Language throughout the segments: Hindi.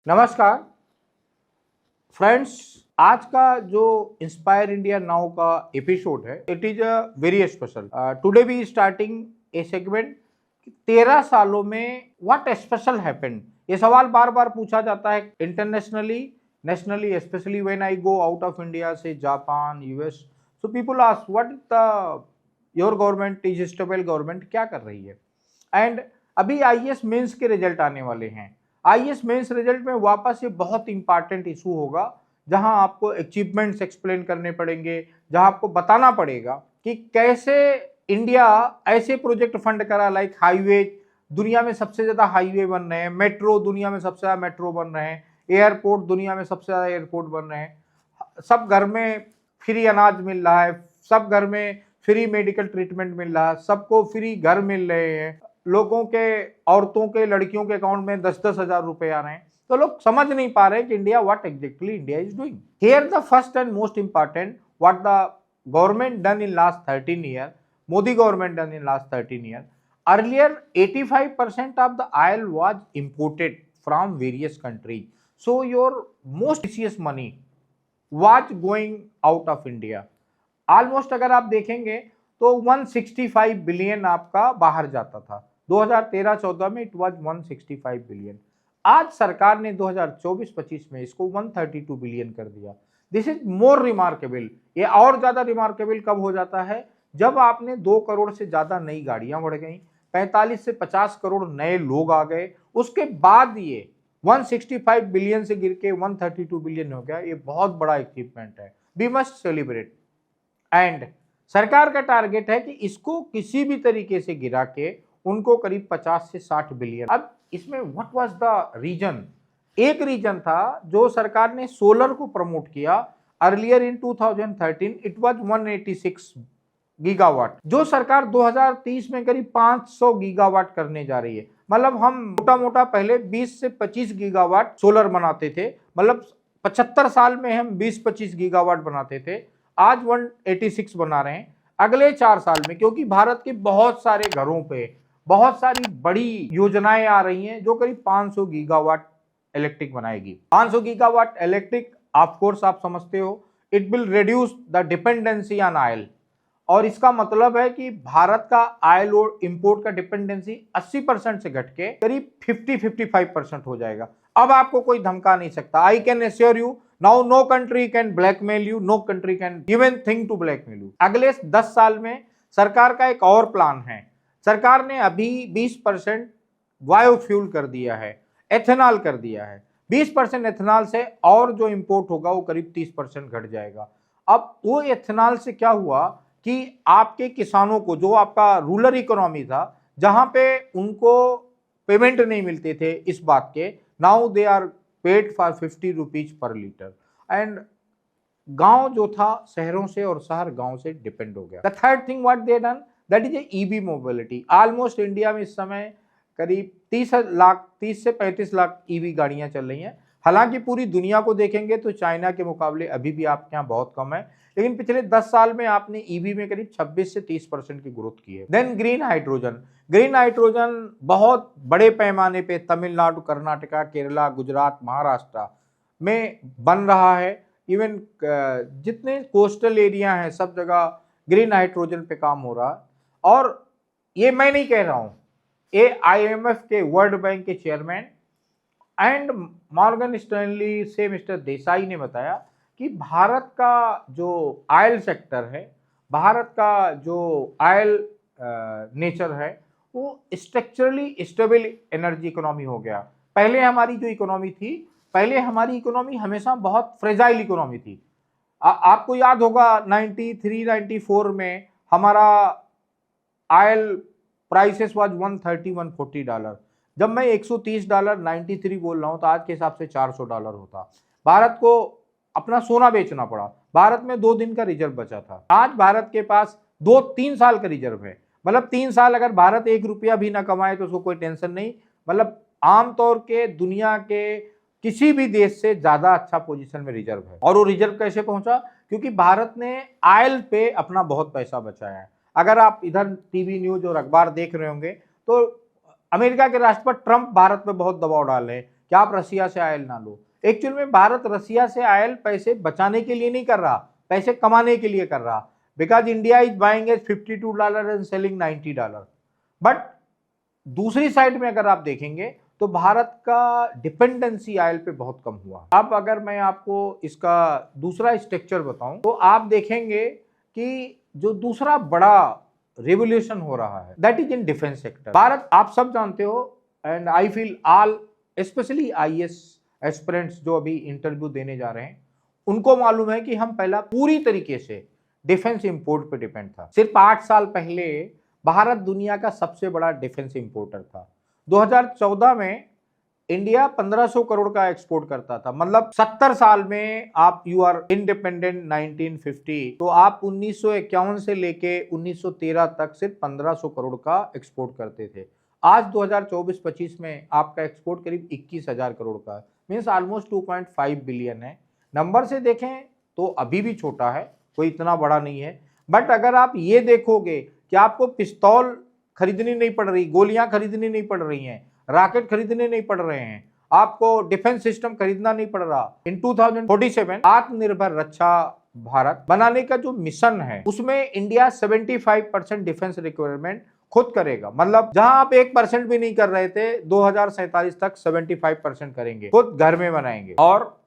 नमस्कार फ्रेंड्स, आज का जो इंस्पायर इंडिया नाउ का एपिसोड है, it is a very special. Today we starting a segment 13 सालों में व्हाट स्पेशल हैपेंड। ये सवाल बार बार पूछा जाता है internationally, nationally, specially when I go out of India से Japan, US. So people ask what the your government is stable government क्या कर रही है। एंड अभी आईएएस मेंस के रिजल्ट आने वाले हैं। आईएएस मेंस रिजल्ट में वापस ये बहुत इंपॉर्टेंट इशू होगा, जहां आपको अचीवमेंट्स एक्सप्लेन करने पड़ेंगे, जहां आपको बताना पड़ेगा कि कैसे इंडिया ऐसे प्रोजेक्ट फंड करा, लाइक हाईवे, दुनिया में सबसे ज्यादा हाईवे बन रहे हैं, मेट्रो दुनिया में सबसे ज्यादा मेट्रो बन रहे हैं, एयरपोर्ट दुनिया में सबसे ज्यादा एयरपोर्ट बन रहे हैं, सब घर में फ्री अनाज मिल रहा है, सब घर में फ्री मेडिकल ट्रीटमेंट मिल रहा है, सबको फ्री घर मिल रहे हैं, लोगों के, औरतों के, लड़कियों के अकाउंट में 10-10 हजार रुपए आ रहे हैं। तो लोग समझ नहीं पा रहे कि India what exactly India is doing here. The first and most important what the government done in last 13 year, Modi government done in last 13 year. Earlier 85% of the oil was imported from various countries, so your most precious money was going out of India. Almost अगर आप देखेंगे तो 165 बिलियन आपका बाहर जाता था। 2013-14 में इट वाज 165 बिलियन। आज सरकार ने 2024-25 में इसको 132 बिलियन कर दिया। This is more remarkable. ये और ज्यादा रिमार्केबल कब हो जाता है, जब आपने 2 करोड़ से ज्यादा नई गाड़ियां बढ़ गई, 45 से 50 करोड़ नए लोग आ गए, उसके बाद ये 165 बिलियन से गिर के 132 बिलियन हो गया। ये बहुत बड़ा अचीवमेंट है, वी मस्ट सेलिब्रेट। एंड सरकार का टारगेट है कि इसको किसी भी तरीके से गिरा के उनको करीब 50 से 60 बिलियन। अब इसमें व्हाट वाज द रीजन? एक रीजन था जो सरकार ने सोलर को प्रमोट किया। Earlier in 2013 it was 186 gigawatt, जो सरकार 2030 में करीब 500 गीगावाट करने जा रही है। मतलब हम मोटा मोटा पहले 20 से 25 गीगावाट सोलर बनाते थे, मतलब 75 साल में हम 20-25 गीगावाट बनाते थे, आज 186 बना रहे हैं अगले 4 साल में, क्योंकि भारत के बहुत सारे घरों पे बहुत सारी बड़ी योजनाएं आ रही हैं जो करीब 500 गीगावाट इलेक्ट्रिक बनाएगी। 500 गीगावाट इलेक्ट्रिक, ऑफ कोर्स आप समझते हो, it will reduce the dependency on oil. और इसका मतलब है कि भारत का ऑयल और इंपोर्ट का डिपेंडेंसी 80% से घट के करीब 50-55% हो जाएगा। अब आपको कोई धमका नहीं सकता। I can assure you, now no country can blackmail you, no country can even think to blackmail you. अगले 10 साल में सरकार का एक और प्लान है। सरकार ने अभी 20% बायोफ्यूल कर दिया है, एथेनॉल कर दिया है। 20% एथेनॉल से और जो इंपोर्ट होगा वो करीब 30% घट जाएगा। अब वो एथेनॉल से क्या हुआ कि आपके किसानों को, जो आपका रूरल इकोनॉमी था, जहां पे उनको पेमेंट नहीं मिलते थे इस बात के, now they are paid for 50 rupees per litre. एंड गांव जो था शहरों से और शहर गांव से डिपेंड हो गया। The third thing what they done, that is EV mobility. Almost India में इस समय करीब 30 से 35 लाख ईवी गाड़ियां चल रही हैं। हालांकि पूरी दुनिया को देखेंगे तो चाइना के मुकाबले अभी भी आपके यहाँ बहुत कम है, लेकिन पिछले 10 साल में आपने ईवी में करीब 26 से 30% की ग्रोथ की है। Then green hydrogen. Green hydrogen बहुत बड़े पैमाने पे तमिलनाडु, कर्नाटका, केरला, गुजरात, महाराष्ट्र में बन रहा है। इवन जितने कोस्टल एरिया हैं सब जगह ग्रीन हाइड्रोजन पे काम हो रहा है। और ये मैं नहीं कह रहा हूं, ये आईएमएफ के, वर्ल्ड बैंक के चेयरमैन एंड मॉर्गन स्टैनली से मिस्टर देसाई ने बताया कि भारत का जो ऑयल सेक्टर है, भारत का जो ऑयल नेचर है, वो स्ट्रक्चरली स्टेबल एनर्जी इकोनॉमी हो गया। पहले हमारी जो इकोनॉमी थी, पहले हमारी इकोनॉमी हमेशा बहुत फ्रेजाइल इकोनॉमी थी। आपको याद होगा 93-94 में हमारा ऑयल प्राइसेस वाज $130-140। जब मैं $130 93 बोल रहा हूं तो आज के हिसाब से $400 होता। भारत को अपना सोना बेचना पड़ा। भारत में 2 दिन का रिजर्व बचा था। आज भारत के पास 2-3 साल का रिजर्व है। मतलब 3 साल अगर भारत 1 रुपया भी ना कमाए तो उसको कोई टेंशन नहीं। मतलब आमतौर के दुनिया के किसी भी देश से ज्यादा अच्छा पोजीशन में रिजर्व है। और वो रिजर्व कैसे पहुंचा? क्योंकि भारत ने ऑयल पे अपना बहुत पैसा बचाया है। अगर आप इधर टीवी न्यूज और अखबार देख रहे होंगे तो अमेरिका के राष्ट्रपति ट्रंप भारत पे बहुत दबाव डाल रहे हैं कि आप रसिया से आयल ना लो। एक्चुअल में भारत रसिया से आयल पैसे बचाने के लिए नहीं कर रहा, पैसे कमाने के लिए कर रहा। Because India is buying eight $52 and selling $90। But दूसरी साइड में अगर आप देखेंगे तो भारत का डिपेंडेंसी ऑयल पे बहुत कम हुआ। अब अगर मैं आपको इसका दूसरा स्ट्रक्चर बताऊं तो आप देखेंगे कि जो दूसरा बड़ा रेवोल्यूशन हो रहा है that is in defence sector. Bharat, आप सब जानते हो, and I feel all specially IAS aspirants जो अभी इंटरव्यू देने जा रहे हैं उनको मालूम है कि हम पहला पूरी तरीके से डिफेंस इंपोर्ट पे डिपेंड था। सिर्फ 8 साल पहले भारत दुनिया का सबसे बड़ा डिफेंस इंपोर्टर था। 2014 में इंडिया 1500 करोड़ का एक्सपोर्ट करता था। मतलब 70 साल में आप यू आर इंडिपेंडेंट 1950, तो आप 1951 से लेके 1913 तक सिर्फ 1500 करोड़ का एक्सपोर्ट करते थे। आज 2024-25 में आपका एक्सपोर्ट करीब 21,000 करोड़ का है, मीन्स ऑलमोस्ट 2.5 बिलियन है। नंबर से देखें तो अभी भी छोटा है, कोई इतना बड़ा नहीं है। बट अगर आप ये देखोगे कि आपको पिस्तौल खरीदनी नहीं पड़ रही, गोलियां खरीदनी नहीं पड़ रही हैं, रॉकेट खरीदने नहीं पड़ रहे हैं, आपको डिफेंस सिस्टम खरीदना नहीं पड़ रहा। इन 2047 आत्मनिर्भर रक्षा भारत बनाने का जो मिशन है उसमें इंडिया 75% डिफेंस रिक्वायरमेंट खुद करेगा। मतलब जहां आप 1% भी नहीं कर रहे थे, 2047 तक 75% करेंगे, खुद घर में बनाएंगे। और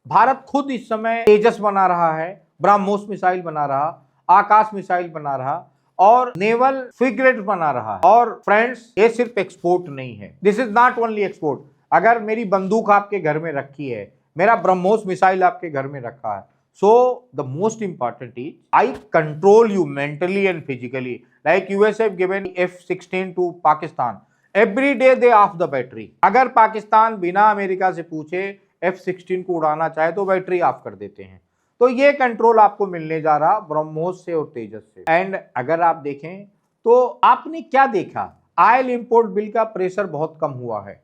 भारत खुद इस समय तेजस बना रहा है, ब्रह्मोस मिसाइल बना रहा, आकाश मिसाइल बना रहा और नेवल फ्रिगेट बना रहा है। और फ्रेंड्स, ये सिर्फ एक्सपोर्ट नहीं है, this is not only export. अगर मेरी बंदूक आपके घर में रखी है, मेरा ब्रह्मोस मिसाइल आपके घर में रखा है, so the most important is I control you mentally and physically. Like US have given F-16 to Pakistan. Every day they off the battery. अगर पाकिस्तान बिना अमेरिका से पूछे F-16 को उड़ाना चाहे तो बैटरी ऑफ कर देते हैं। तो ये कंट्रोल आपको मिलने जा रहा ब्रह्मोस से और तेजस से। एंड अगर आप देखें तो आपने क्या देखा, ऑयल इंपोर्ट बिल का प्रेशर बहुत कम हुआ है,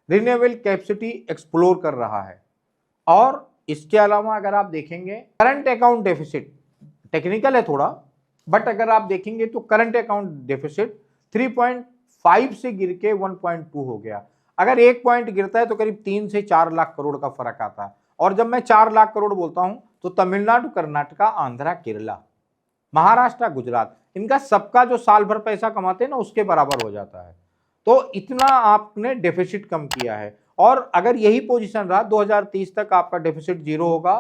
रिन्यूएबल कैपेसिटी एक्सप्लोर कर रहा है। और इसके अलावा अगर आप देखेंगे करंट अकाउंट डेफिसिट, टेक्निकल है थोड़ा, बट अगर आप देखेंगे तो करंट अकाउंट डेफिसिट 3.5 से गिर के 1.2 हो गया। अगर 1 पॉइंट गिरता है तो करीब 3 से 4 लाख करोड़ का फर्क आता है। और जब मैं 4 लाख करोड़ बोलता हूं तो तमिलनाडु, कर्नाटका, आंध्रा, केरला, महाराष्ट्र, गुजरात, इनका सबका जो साल भर पैसा कमाते हैं ना उसके बराबर हो जाता है। तो इतना आपने डेफिसिट कम किया है। और अगर यही पोजीशन रहा 2030 तक आपका डेफिसिट जीरो होगा।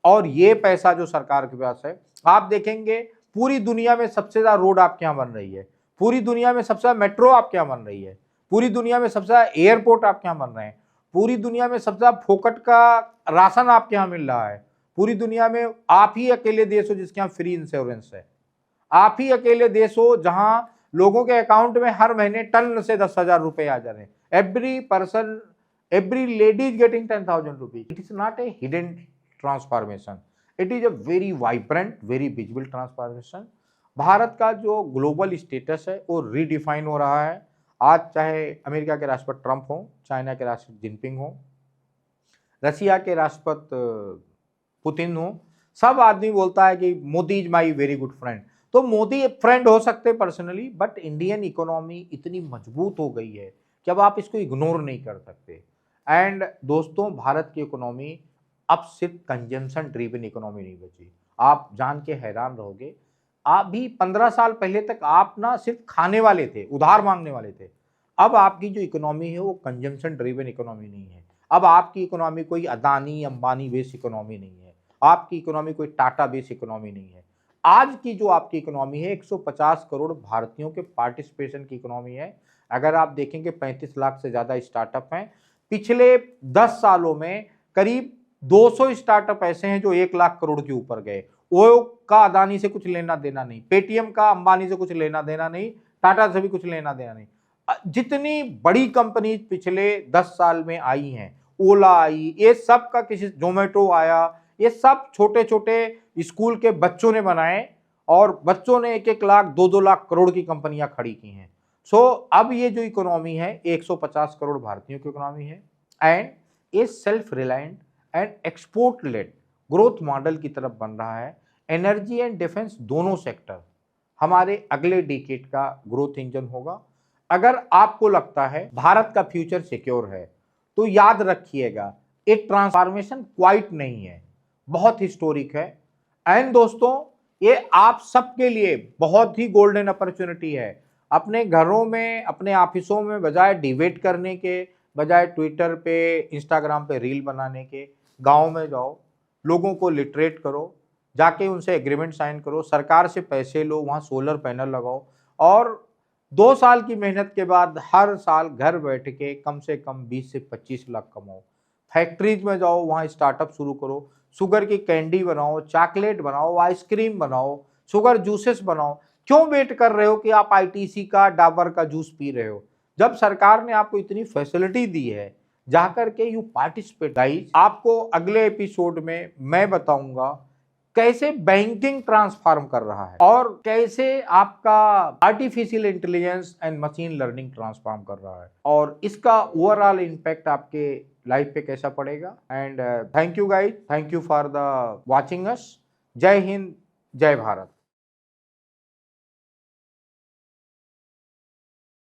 और ये पैसा जो सरकार के पास है, आप देखेंगे पूरी दुनिया में सबसे ज्यादा रोड आपके यहाँ बन रही है, पूरी दुनिया में सबसे ज्यादा मेट्रो आपके यहाँ बन रही है, पूरी दुनिया में सबसे ज्यादा एयरपोर्ट आपके यहाँ बन रहे हैं, पूरी दुनिया में सबसे ज्यादा फोकट का राशन आपके यहाँ मिल रहा है, पूरी दुनिया में आप ही अकेले देश हो जिसके यहाँ फ्री इंश्योरेंस है, आप ही अकेले देश हो जहां लोगों के अकाउंट में हर महीने टन से 10,000 रुपए आ जा रहे हैं। Every person, every lady is getting 10,000 rupees. It is not a hidden transformation. It is a very vibrant, very visible transformation. Bharat का जो ग्लोबल स्टेटस है वो रीडिफाइन हो रहा है। आज चाहे अमेरिका के राष्ट्रपति ट्रंप हो, चाइना के राष्ट्रपति जिनपिंग हो, रसिया के राष्ट्रपति पुतिन हो, सब आदमी बोलता है कि Modi is my very good friend. तो मोदी फ्रेंड हो सकते पर्सनली, बट इंडियन इकोनॉमी इतनी मजबूत हो गई है कि अब आप इसको इग्नोर नहीं कर सकते। एंड दोस्तों, भारत की इकोनॉमी अब सिर्फ कंजम्पशन ड्रिवन इकोनॉमी नहीं बची। आप जान के हैरान रहोगे, आप भी 15 साल पहले तक आप ना सिर्फ खाने वाले थे, उधार मांगने वाले थे। अब आपकी जो इकोनॉमी है वो कंजम्पशन ड्रिवन इकोनॉमी नहीं है। अब आपकी इकोनॉमी कोई अदानी अंबानी बेस इकोनॉमी नहीं है, आपकी इकोनॉमी कोई टाटा बेस इकोनॉमी नहीं है। आज की जो आपकी इकोनॉमी है 150 करोड़ भारतीयों के पार्टिसिपेशन की इकोनॉमी है। अगर आप देखेंगे 35 लाख से ज्यादा स्टार्टअप हैं। पिछले 10 सालों में करीब 200 स्टार्टअप ऐसे हैं जो 1 लाख करोड़ के ऊपर गए। ओयो का अदानी से कुछ लेना देना नहीं, पेटीएम का अंबानी से कुछ लेना देना नहीं, टाटा से भी कुछ लेना देना नहीं। जितनी बड़ी कंपनी पिछले 10 साल में आई हैं, ओला आई, ये सब का किसी, जोमेटो आया, ये सब छोटे छोटे स्कूल के बच्चों ने बनाए और बच्चों ने 1-1 लाख 2-2 लाख करोड़ की कंपनियां खड़ी की हैं। सो अब ये जो इकोनॉमी है 150 करोड़ भारतीयों की इकोनॉमी है एंड ये self reliant and export led growth model की तरफ बन रहा है। एनर्जी एंड डिफेंस दोनों सेक्टर हमारे अगले डिकेड का ग्रोथ इंजन होगा। अगर आपको लगता है भारत का फ्यूचर सिक्योर है तो याद रखिएगा ये ट्रांसफॉर्मेशन क्वाइट नहीं है, बहुत हिस्टोरिक है। एंड दोस्तों ये आप सबके लिए बहुत ही गोल्डन अपॉर्चुनिटी है। अपने घरों में, अपने ऑफिसों में बजाय डिबेट करने के, बजाय ट्विटर पे, इंस्टाग्राम पे रील बनाने के, गांव में जाओ, लोगों को लिटरेट करो, जाके उनसे एग्रीमेंट साइन करो, सरकार से पैसे लो, वहाँ सोलर पैनल लगाओ और 2 साल की मेहनत के बाद हर साल घर बैठ के कम से कम 20 से 25 लाख कमाओ। फैक्ट्रीज में जाओ, वहाँ स्टार्टअप शुरू करो, शुगर की कैंडी बनाओ, चॉकलेट बनाओ, आइसक्रीम बनाओ, शुगर जूसेस बनाओ। क्यों वेट कर रहे हो कि आप आईटीसी का, डाबर का जूस पी रहे हो, जब सरकार ने आपको इतनी फैसिलिटी दी है, जाकर के यू पार्टिसिपेट। गाइस, आपको अगले एपिसोड में मैं बताऊंगा कैसे बैंकिंग ट्रांसफॉर्म कर रहा है और कैसे आपका artificial intelligence and machine learning transform कर रहा है और इसका ओवरऑल इम्पैक्ट आपके लाइफ पे कैसा पड़ेगा। And thank you guys, thank you for the watching us. जय हिंद, जय भारत।